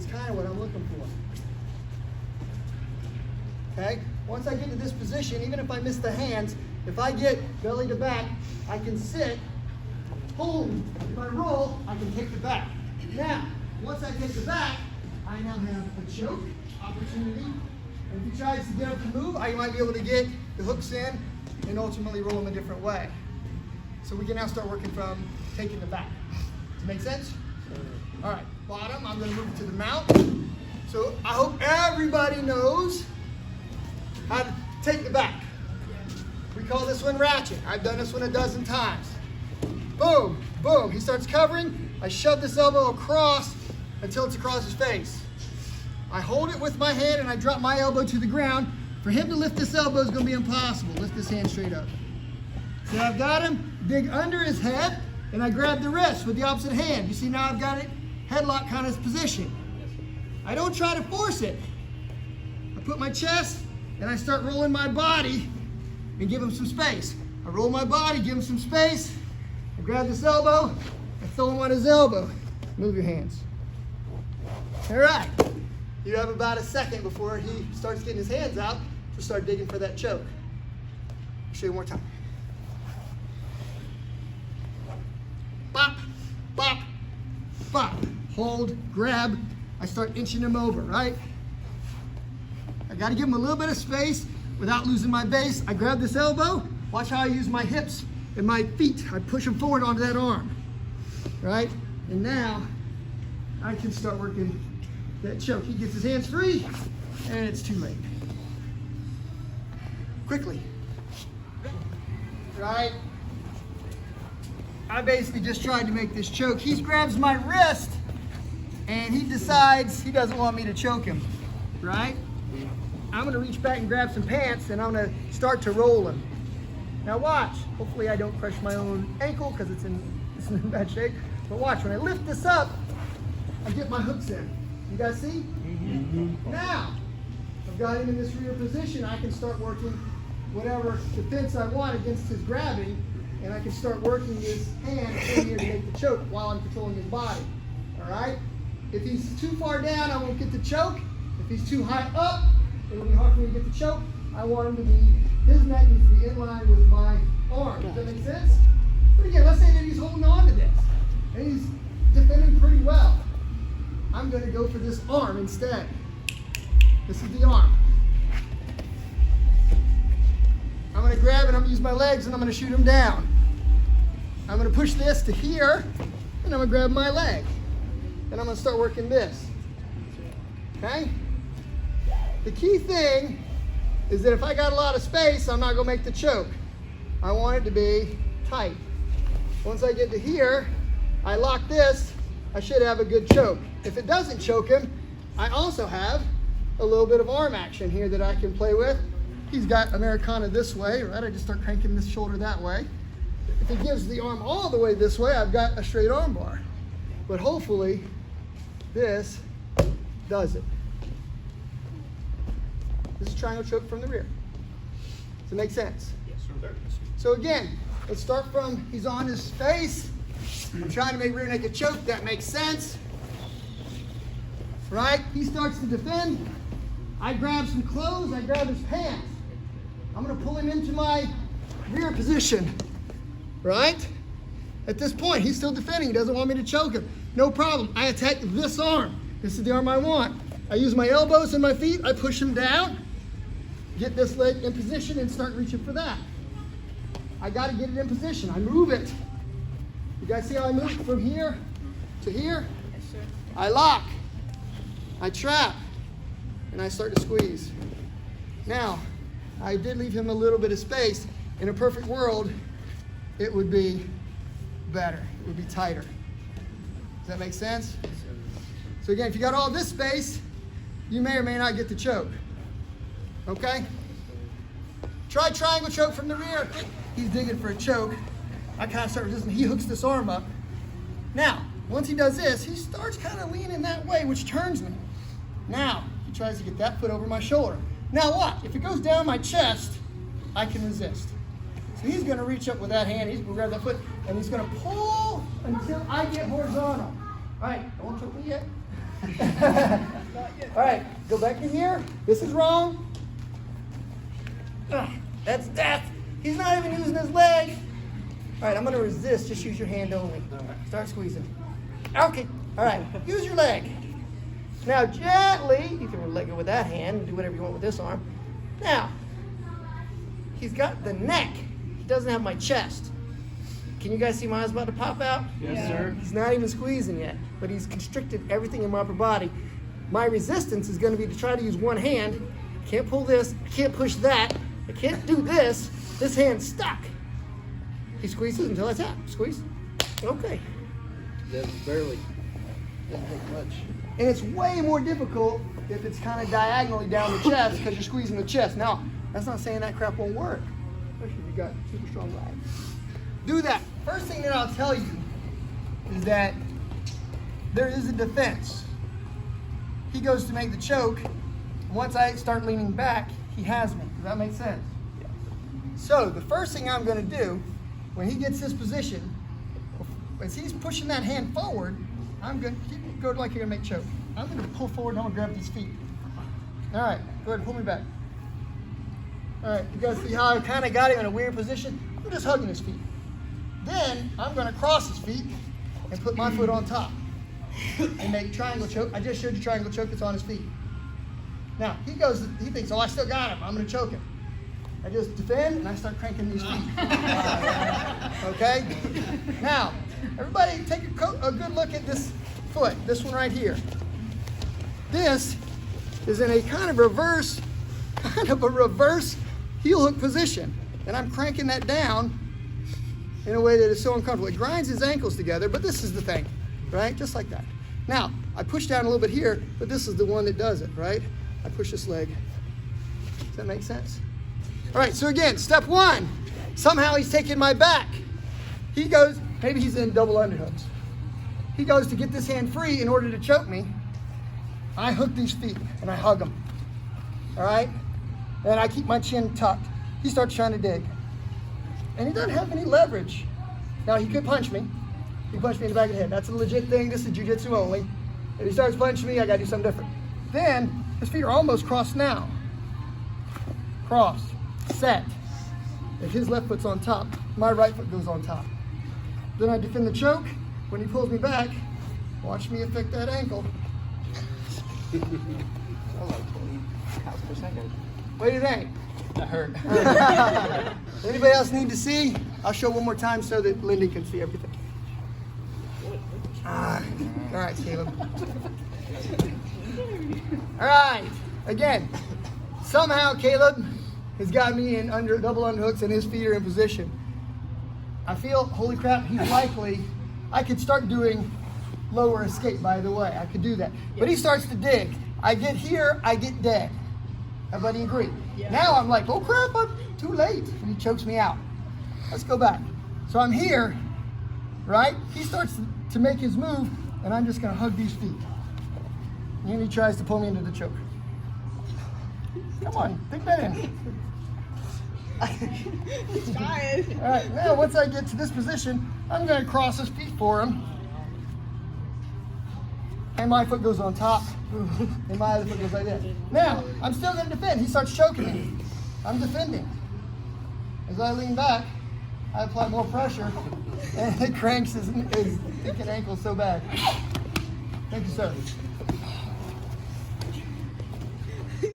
is kind of what I'm looking for. Okay? Once I get to this position, even if I miss the hands, if I get belly to back, I can sit, boom. If I roll, I can take the back. Now, once I take the back, I now have a choke opportunity. And if he tries to get up and move, I might be able to get the hooks in and ultimately roll him a different way. So we can now start working from taking the back. Does that make sense? All right, bottom, I'm gonna move to the mount. So I hope everybody knows how to take the back. We call this one ratchet. I've done this one a dozen times. Boom, boom, he starts covering. I shove this elbow across until it's across his face. I hold it with my hand and I drop my elbow to the ground. For him to lift this elbow is gonna be impossible. Lift this hand straight up. So I've got him, dig under his head, and I grab the wrist with the opposite hand. You see now I've got it headlock kind of position. I don't try to force it. I put my chest and I start rolling my body and give him some space. I roll my body, give him some space. I grab this elbow, I throw him on his elbow. Move your hands. All right. You have about a second before he starts getting his hands out to start digging for that choke. I'll show you one more time. Bop, bop, bop. Hold, grab. I start inching him over, right? I got to give him a little bit of space without losing my base. I grab this elbow. Watch how I use my hips and my feet. I push him forward onto that arm, right? And now I can start working that choke. He gets his hands free, and it's too late. Quickly, right? I basically just tried to make this choke. He grabs my wrist, and he decides he doesn't want me to choke him, right? I'm gonna reach back and grab some pants, and I'm gonna start to roll him. Now watch. Hopefully I don't crush my own ankle because it's in bad shape. But watch, when I lift this up, I get my hooks in. You guys see? Mm-hmm. Now, I've got him in this rear position. I can start working whatever defense I want against his grabbing, and I can start working his hand in here to make the choke while I'm controlling his body. All right? If he's too far down, I won't get the choke. If he's too high up, it'll be hard for me to get the choke. I want him to be, his neck needs to be in line with my arm. Does that make sense? But again, let's say that he's holding on to this, and he's defending pretty well. I'm going to go for this arm instead. This is the arm. I'm going to grab it, I'm going to use my legs, and I'm going to shoot him down. I'm going to push this to here, and I'm going to grab my leg. And I'm going to start working this. Okay? The key thing is that if I got a lot of space, I'm not going to make the choke. I want it to be tight. Once I get to here, I lock this, I should have a good choke. If it doesn't choke him, I also have a little bit of arm action here that I can play with. He's got Americana this way, right? I just start cranking this shoulder that way. If he gives the arm all the way this way, I've got a straight arm bar. But hopefully, this does it. This is triangle choke from the rear. Does it make sense? Yes, sir. So again, let's start from he's on his face. I'm trying to make rear naked choke. That makes sense. Right? He starts to defend. I grab some clothes. I grab his pants. I'm going to pull him into my rear position. Right? At this point, he's still defending. He doesn't want me to choke him. No problem. I attack this arm. This is the arm I want. I use my elbows and my feet. I push him down. Get this leg in position and start reaching for that. I got to get it in position. I move it. You guys see how I move from here to here? Yes, sir. I lock. I trap. And I start to squeeze. Now, I did leave him a little bit of space. In a perfect world, it would be better. It would be tighter. Does that make sense? So again, if you got all this space, you may or may not get the choke. Okay? Try triangle choke from the rear. He's digging for a choke. I kind of start resisting. He hooks this arm up. Now, once he does this, he starts kind of leaning that way, which turns me. Now, he tries to get that foot over my shoulder. Now what? If it goes down my chest, I can resist. So he's going to reach up with that hand. He's going to grab that foot, and he's going to pull until I get horizontal. All right, don't choke me yet. All right, go back to here. This is wrong. That's death. He's not even using his leg. All right, I'm going to resist. Just use your hand only. Start squeezing. Okay. All right, use your leg. Now, gently, you can let go with that hand and do whatever you want with this arm. Now, he's got the neck. He doesn't have my chest. Can you guys see my eyes about to pop out? Yes, sir. He's not even squeezing yet, but he's constricted everything in my upper body. My resistance is going to be to try to use one hand. I can't pull this. I can't push that. I can't do this. This hand's stuck. He squeezes until I tap. Squeeze. Okay. That's barely. Doesn't take much. And it's way more difficult if it's kind of diagonally down the chest because you're squeezing the chest. Now, that's not saying that crap won't work, especially if you've got super strong legs. Do that. First thing that I'll tell you is that there is a defense. He goes to make the choke. Once I start leaning back, he has me. Does that make sense? Yeah. So the first thing I'm going to do when he gets this position, as he's pushing that hand forward, I'm going to go like you're going to make choke. I'm going to pull forward and I'm going to grab these feet. All right, go ahead and pull me back. All right, you guys see how I kind of got him in a weird position? I'm just hugging his feet. Then I'm going to cross his feet and put my foot on top and make triangle choke. I just showed you triangle choke. It's on his feet. Now he thinks, oh, I still got him. I'm going to choke him. I just defend and I start cranking these feet. Okay? Now, everybody take a good look at this foot, this one right here. This is in a kind of a reverse heel hook position. And I'm cranking that down in a way that is so uncomfortable. It grinds his ankles together, but this is the thing, right? Just like that. Now, I push down a little bit here, but this is the one that does it, right? I push this leg. Does that make sense? All right, so again, step one, somehow he's taking my back. He goes, maybe he's in double underhooks. He goes to get this hand free in order to choke me. I hook these feet and I hug them. All right? And I keep my chin tucked. He starts trying to dig. And he doesn't have any leverage. Now, he could punch me. He punched me in the back of the head. That's a legit thing. This is jiu-jitsu only. If he starts punching me, I got to do something different. Then, his feet are almost crossed now. Cross. Set. If his left foot's on top, my right foot goes on top. Then I defend the choke. When he pulls me back, watch me affect that ankle. Like 20 pounds per second. What do you think? That hurt. Anybody else need to see? I'll show one more time so that Lindy can see everything. All right, Caleb. All right. Again, somehow Caleb has got me in double underhooks and his feet are in position. I feel, holy crap, he's likely, I could start doing lower escape, by the way. I could do that. But he starts to dig. I get here, I get dead. Everybody agree? Yeah. Now I'm like, oh crap, I'm too late. And he chokes me out. Let's go back. So I'm here, right? He starts to make his move, and I'm just going to hug these feet. And he tries to pull me into the choke. Come on, dig that in. He's trying. All right, now once I get to this position, I'm going to cross his feet for him. And my foot goes on top. And my other foot goes like that. Now, I'm still going to defend. He starts choking me. I'm defending. As I lean back, I apply more pressure. And it cranks his thinking ankle so bad. Thank you, sir.